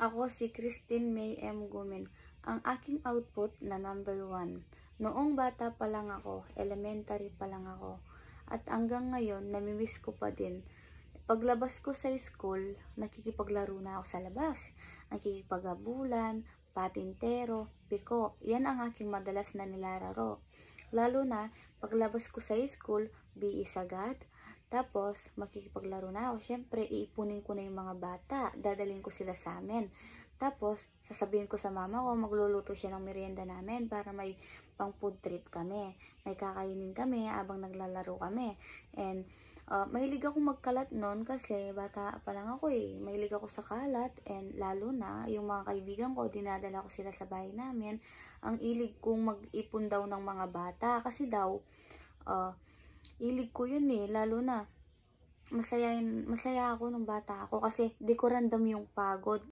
Ako si Christine May M. Gumen. Ang aking output na number 1. Noong bata pa lang ako, elementary pa lang ako. At hanggang ngayon, namimiss ko pa din. Paglabas ko sa school, nakikipaglaro na ako sa labas. Nakikipagabulan, patintero, piko. Yan ang aking madalas na nilalaro. Lalo na, paglabas ko sa school, BE agad. Tapos, makikipaglaro na ako. Siyempre, iipunin ko na yung mga bata. Dadalhin ko sila sa amin. Tapos, sasabihin ko sa mama ko, magluluto siya ng merienda namin para may pang food trip kami. May kakainin kami habang naglalaro kami. And, mahilig ako magkalat noon kasi bata pa lang ako eh. Mahilig ako sa kalat and lalo na yung mga kaibigan ko, dinadala ko sila sa bahay namin. Ang ilig kong mag-ipon daw ng mga bata kasi daw, ilig ko yun eh, lalo na masaya ako nung bata ako kasi di ko ramdam yung pagod.